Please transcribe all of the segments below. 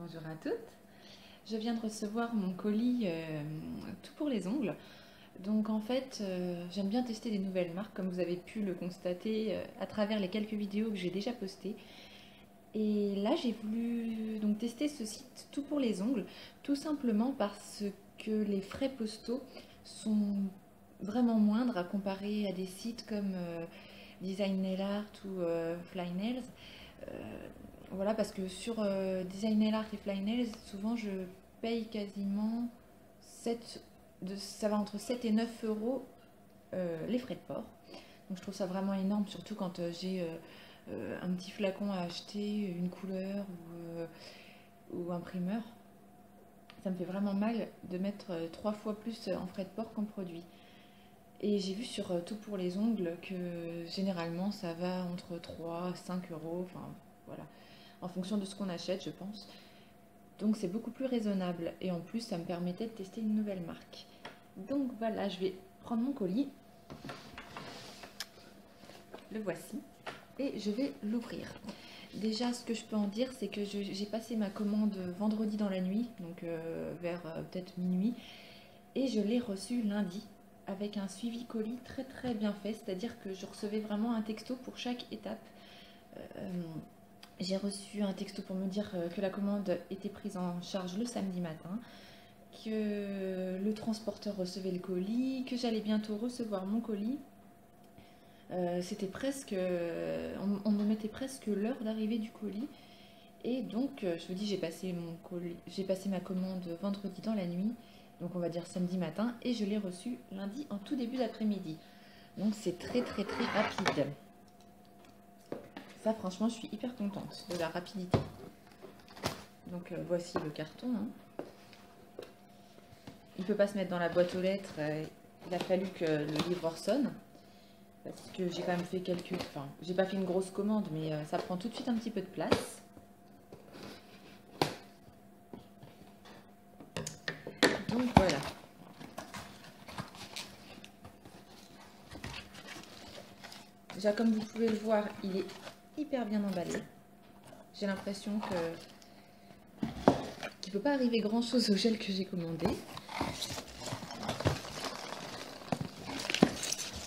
Bonjour à toutes. Je viens de recevoir mon colis tout pour les ongles. Donc en fait, j'aime bien tester des nouvelles marques, comme vous avez pu le constater à travers les quelques vidéos que j'ai déjà postées. Et là, j'ai voulu donc tester ce site tout pour les ongles, tout simplement parce que les frais postaux sont vraiment moindres à comparer à des sites comme Design Nail Art ou Fly Nails. Voilà, parce que sur Design Nail Art et Fly Nails, souvent je paye quasiment 7, ça va entre 7 et 9 euros les frais de port. Donc je trouve ça vraiment énorme, surtout quand j'ai un petit flacon à acheter, une couleur ou un primeur. Ça me fait vraiment mal de mettre 3 fois plus en frais de port qu'en produit. Et j'ai vu sur tout pour les ongles que généralement ça va entre 3 et 5 euros, enfin voilà, en fonction de ce qu'on achète, je pense. Donc c'est beaucoup plus raisonnable et en plus ça me permettait de tester une nouvelle marque. Donc voilà, je vais prendre mon colis, le voici, et je vais l'ouvrir. Déjà, ce que je peux en dire, c'est que j'ai passé ma commande vendredi dans la nuit, donc vers peut-être minuit, et je l'ai reçu lundi avec un suivi colis très très bien fait, c'est-à-dire que je recevais vraiment un texto pour chaque étape. J'ai reçu un texto pour me dire que la commande était prise en charge le samedi matin, que le transporteur recevait le colis, que j'allais bientôt recevoir mon colis. C'était presque, on me mettait presque l'heure d'arrivée du colis. Et donc, je vous dis, j'ai passé ma commande vendredi dans la nuit, donc on va dire samedi matin, et je l'ai reçu lundi en tout début d'après-midi. Donc c'est très très très rapide. Ça, franchement, je suis hyper contente de la rapidité. Donc voici le carton. Hein. Il ne peut pas se mettre dans la boîte aux lettres. Il a fallu que le livreur sonne. Parce que j'ai quand même fait quelques... Enfin, j'ai pas fait une grosse commande, mais ça prend tout de suite un petit peu de place. Donc voilà. Déjà, comme vous pouvez le voir, il est hyper bien emballé. J'ai l'impression qu'il ne peut pas arriver grand chose au gel que j'ai commandé.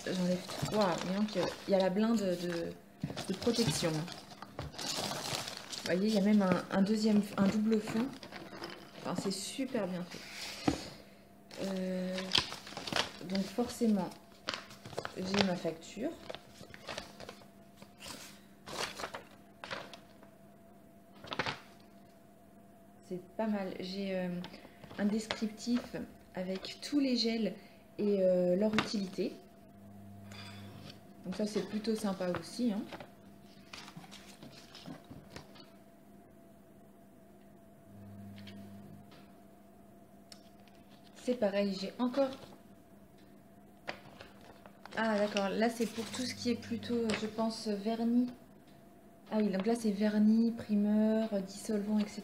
J'enlève tout. Waouh, il y a la blinde de protection. Vous voyez, il y a même un double fond. Enfin, c'est super bien fait. Donc forcément, j'ai ma facture. C'est pas mal. J'ai un descriptif avec tous les gels et leur utilité. Donc ça, c'est plutôt sympa aussi. Hein. C'est pareil, j'ai encore... Ah d'accord, là c'est pour tout ce qui est plutôt, je pense, vernis. Ah oui, donc là c'est vernis, primeur, dissolvant, etc.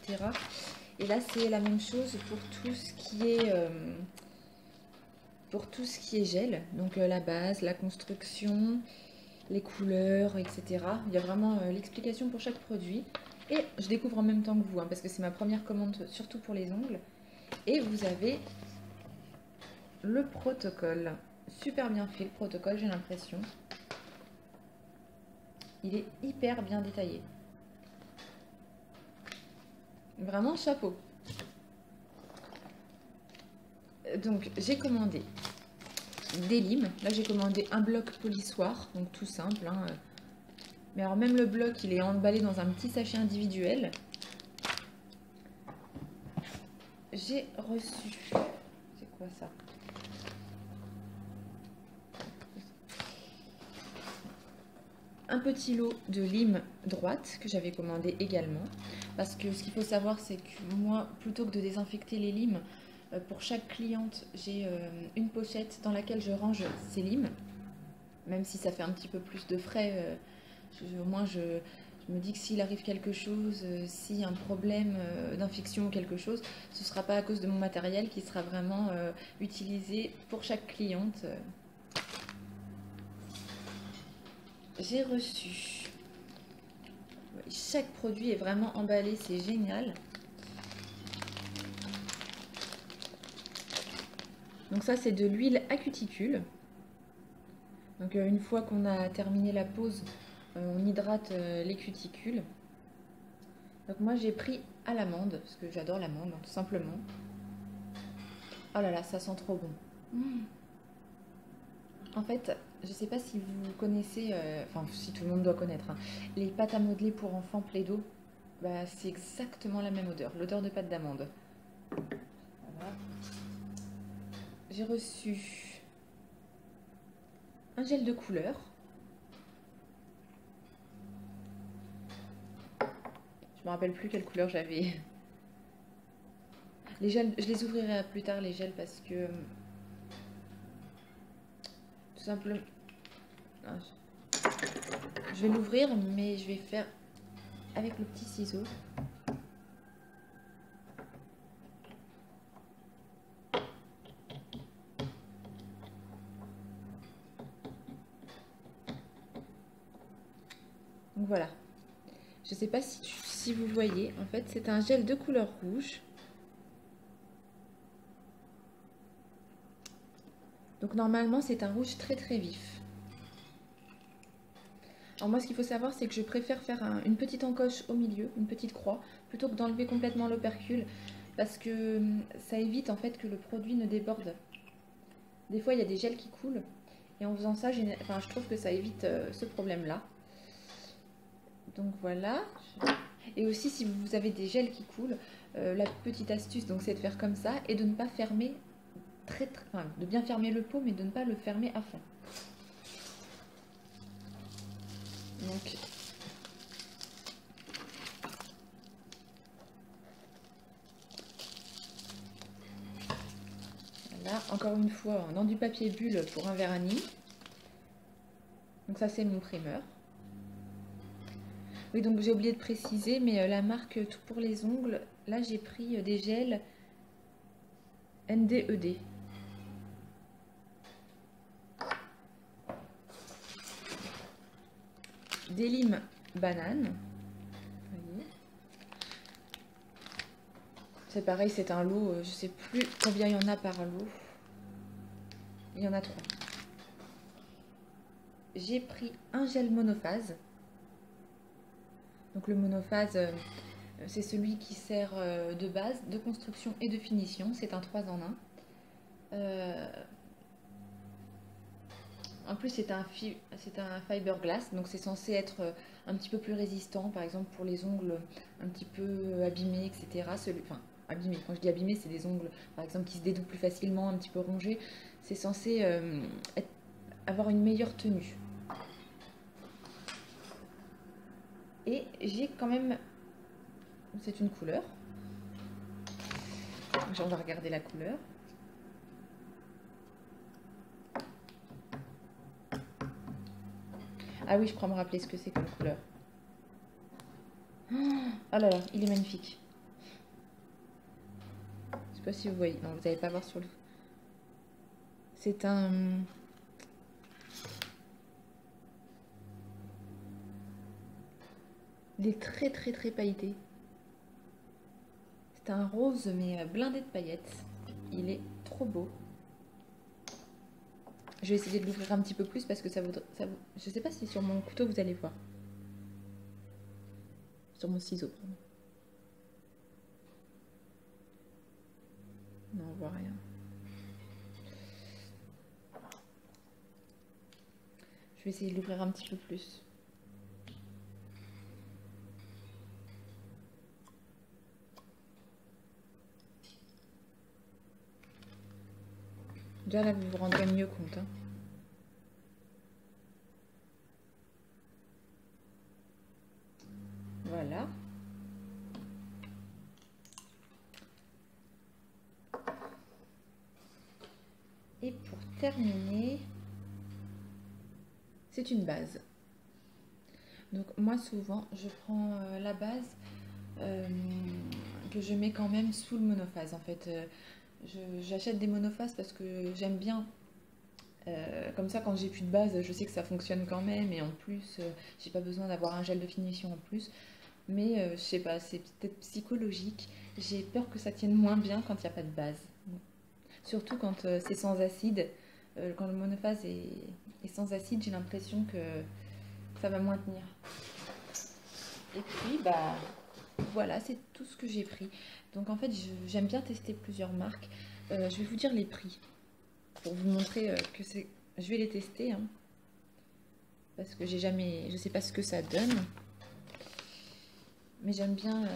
Et là c'est la même chose pour tout ce qui est gel. Donc la base, la construction, les couleurs, etc. Il y a vraiment l'explication pour chaque produit. Et je découvre en même temps que vous, hein, parce que c'est ma première commande, surtout pour les ongles. Et vous avez le protocole. Super bien fait le protocole, j'ai l'impression. Il est hyper bien détaillé. Vraiment chapeau. Donc j'ai commandé des limes. Là j'ai commandé un bloc polissoir, donc tout simple. Hein. Mais alors même le bloc, il est emballé dans un petit sachet individuel. J'ai reçu... C'est quoi ça? Un petit lot de limes droites que j'avais commandé également. Parce que ce qu'il faut savoir, c'est que moi, plutôt que de désinfecter les limes, pour chaque cliente, j'ai une pochette dans laquelle je range ces limes. Même si ça fait un petit peu plus de frais, au moins je me dis que s'il arrive quelque chose, s'il y a un problème d'infection ou quelque chose, ce ne sera pas à cause de mon matériel qui sera vraiment utilisé pour chaque cliente. J'ai reçu. Chaque produit est vraiment emballé, c'est génial. Donc ça, c'est de l'huile à cuticule. Donc une fois qu'on a terminé la pause, on hydrate les cuticules. Donc moi, j'ai pris à l'amande, parce que j'adore l'amande, tout simplement. Oh là là, ça sent trop bon. En fait, je sais pas si vous connaissez, enfin si tout le monde doit connaître, hein, les pâtes à modeler pour enfants Play-Doh. Bah, c'est exactement la même odeur, l'odeur de pâte d'amande. Voilà. J'ai reçu un gel de couleur. Je me rappelle plus quelle couleur j'avais. Les gels, je les ouvrirai plus tard les gels parce que tout simplement, je vais l'ouvrir mais je vais faire avec le petit ciseau. Donc voilà. Je sais pas si vous voyez, en fait c'est un gel de couleur rouge. Donc normalement c'est un rouge très très vif. Alors moi ce qu'il faut savoir c'est que je préfère faire une petite encoche au milieu, une petite croix, plutôt que d'enlever complètement l'opercule, parce que ça évite en fait que le produit ne déborde. Des fois il y a des gels qui coulent, et en faisant ça, je trouve que ça évite ce problème-là. Donc voilà. Et aussi si vous avez des gels qui coulent, la petite astuce donc c'est de faire comme ça et de ne pas fermer de bien fermer le pot mais de ne pas le fermer à fond. Donc voilà, encore une fois dans du papier bulle pour un vernis. Donc ça c'est mon primeur. Oui, donc j'ai oublié de préciser, mais la marque Tout pour les ongles, là j'ai pris des gels NDED. Des limes bananes. C'est pareil, c'est un lot, je sais plus combien il y en a par lot. Il y en a 3. J'ai pris un gel monophase. Donc le monophase, c'est celui qui sert de base, de construction et de finition. C'est un 3 en 1. En plus, c'est un fiberglass, donc c'est censé être un petit peu plus résistant, par exemple pour les ongles un petit peu abîmés, etc. Enfin, abîmés, quand je dis abîmés, c'est des ongles, par exemple, qui se dédoublent plus facilement, un petit peu rongés. C'est censé avoir une meilleure tenue. Et j'ai quand même... C'est une couleur. On va regarder la couleur. Ah oui, je crois me rappeler ce que c'est comme couleur. Oh là là, il est magnifique. Je sais pas si vous voyez. Non, vous n'allez pas voir sur le... C'est un... Il est très très très pailleté. C'est un rose mais blindé de paillettes. Il est trop beau. Je vais essayer de l'ouvrir un petit peu plus parce que ça vaut... Je sais pas si sur mon couteau vous allez voir. Sur mon ciseau, pardon. Non, on voit rien. Je vais essayer de l'ouvrir un petit peu plus. Déjà là, vous vous rendrez mieux compte. Hein. Voilà. Et pour terminer, c'est une base. Donc moi souvent, je prends la base que je mets quand même sous le monophase. En fait, j'achète des monophases parce que j'aime bien. Comme ça, quand j'ai plus de base, je sais que ça fonctionne quand même. Et en plus, j'ai pas besoin d'avoir un gel de finition en plus. Mais je sais pas, c'est peut-être psychologique. J'ai peur que ça tienne moins bien quand il n'y a pas de base. surtout quand c'est sans acide. Quand le monophase est sans acide, j'ai l'impression que ça va moins tenir. Et puis, bah voilà, c'est tout ce que j'ai pris. Donc en fait, j'aime bien tester plusieurs marques. Je vais vous dire les prix pour vous montrer que c'est. Je vais les tester, hein, parce que je sais pas ce que ça donne, mais j'aime bien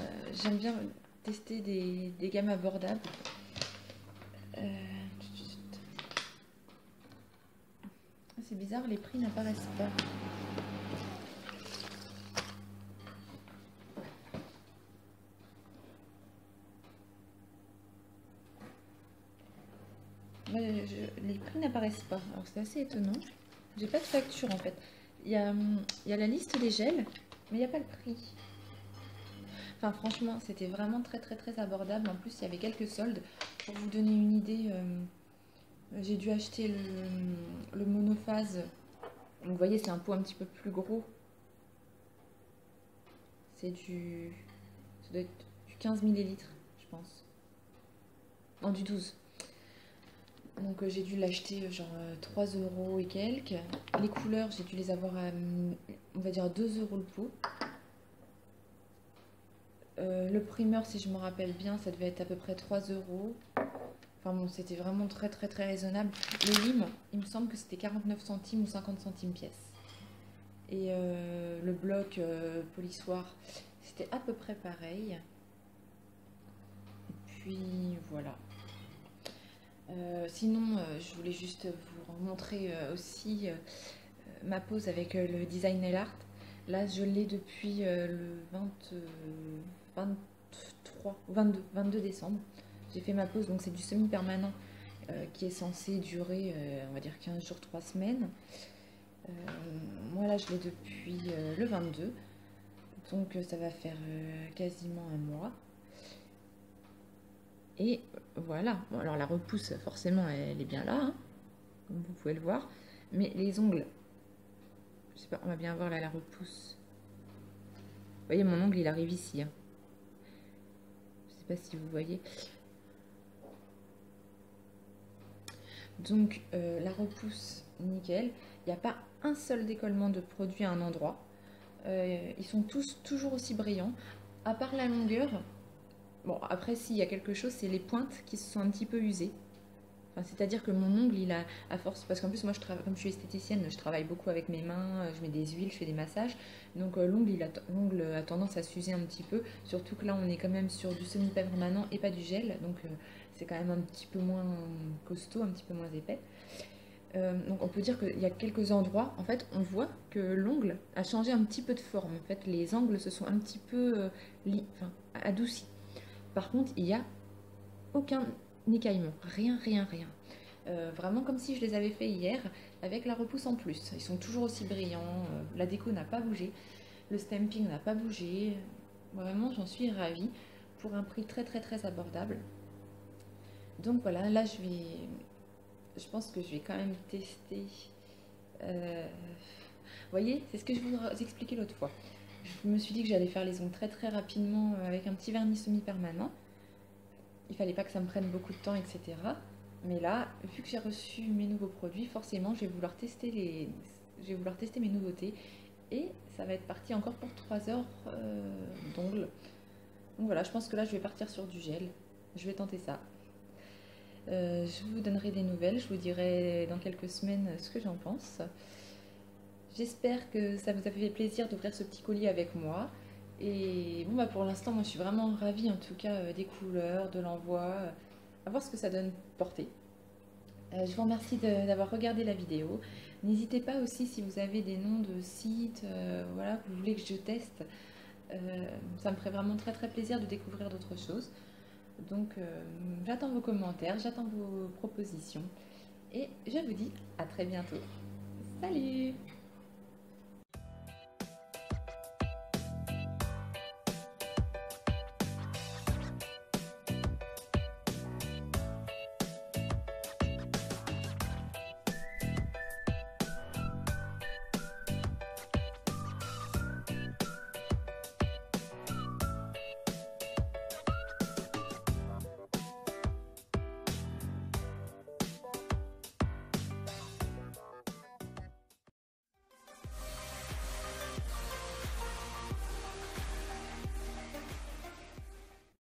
tester des gammes abordables. C'est bizarre, les prix n'apparaissent pas. Les prix n'apparaissent pas, alors c'est assez étonnant. J'ai pas de facture en fait. Il y a la liste des gels, mais il n'y a pas le prix. Enfin franchement, c'était vraiment très très très abordable. En plus, il y avait quelques soldes. Pour vous donner une idée, j'ai dû acheter le monophase. Donc, vous voyez, c'est un pot un petit peu plus gros. Ça doit être du 15 millilitres, je pense. Non, du 12. Donc j'ai dû l'acheter genre 3 € et quelques. Les couleurs, j'ai dû les avoir à, on va dire, 2 € le pot. Le primeur, si je me rappelle bien, ça devait être à peu près 3 €. Enfin bon, c'était vraiment très très très raisonnable. Le lime, il me semble que c'était 49 centimes ou 50 centimes pièce. Et le bloc polissoir, c'était à peu près pareil. Et puis voilà. Sinon, je voulais juste vous montrer aussi ma pause avec le design nail art. Là, je l'ai depuis le 22 décembre. J'ai fait ma pause, donc c'est du semi-permanent qui est censé durer, on va dire 15 jours, 3 semaines. Moi, là, je l'ai depuis le 22, donc ça va faire quasiment un mois. Et voilà. Bon, alors la repousse, forcément, elle est bien là, hein, comme vous pouvez le voir. Mais les ongles, je sais pas, on va bien voir là la repousse. Vous voyez, mon ongle, il arrive ici, hein. Je sais pas si vous voyez. Donc la repousse, nickel. Il n'y a pas un seul décollement de produit à un endroit. Ils sont tous toujours aussi brillants. À part la longueur. Bon, après, s'il y a quelque chose, c'est les pointes qui se sont un petit peu usées. Enfin, c'est-à-dire que mon ongle, il a, à force, parce qu'en plus, moi, comme je suis esthéticienne, je travaille beaucoup avec mes mains, je mets des huiles, je fais des massages. Donc, l'ongle a tendance à s'user un petit peu. Surtout que là, on est quand même sur du semi-permanent et pas du gel. Donc, c'est quand même un petit peu moins costaud, un petit peu moins épais. Donc, on peut dire qu'il y a quelques endroits, en fait, on voit que l'ongle a changé un petit peu de forme. En fait, les angles se sont un petit peu adoucis. Par contre, il n'y a aucun écaillement, rien, rien, rien. Vraiment comme si je les avais fait hier, avec la repousse en plus. Ils sont toujours aussi brillants, la déco n'a pas bougé, le stamping n'a pas bougé. Vraiment, j'en suis ravie, pour un prix très très très abordable. Donc voilà, là je pense que je vais quand même tester. Vous voyez, c'est ce que je vous expliquais l'autre fois. Je me suis dit que j'allais faire les ongles très très rapidement avec un petit vernis semi-permanent. Il fallait pas que ça me prenne beaucoup de temps, etc. Mais là, vu que j'ai reçu mes nouveaux produits, forcément, je vais vouloir tester mes nouveautés. Et ça va être parti encore pour 3 heures d'ongles. Donc voilà, je pense que là, je vais partir sur du gel. Je vais tenter ça. Je vous donnerai des nouvelles. Je vous dirai dans quelques semaines ce que j'en pense. J'espère que ça vous a fait plaisir d'ouvrir ce petit colis avec moi. Et bon, bah pour l'instant, moi je suis vraiment ravie en tout cas des couleurs, de l'envoi, à voir ce que ça donne porter. Je vous remercie d'avoir regardé la vidéo. N'hésitez pas aussi si vous avez des noms de sites, voilà, que vous voulez que je teste. Ça me ferait vraiment très très plaisir de découvrir d'autres choses. Donc j'attends vos commentaires, j'attends vos propositions. Et je vous dis à très bientôt. Salut!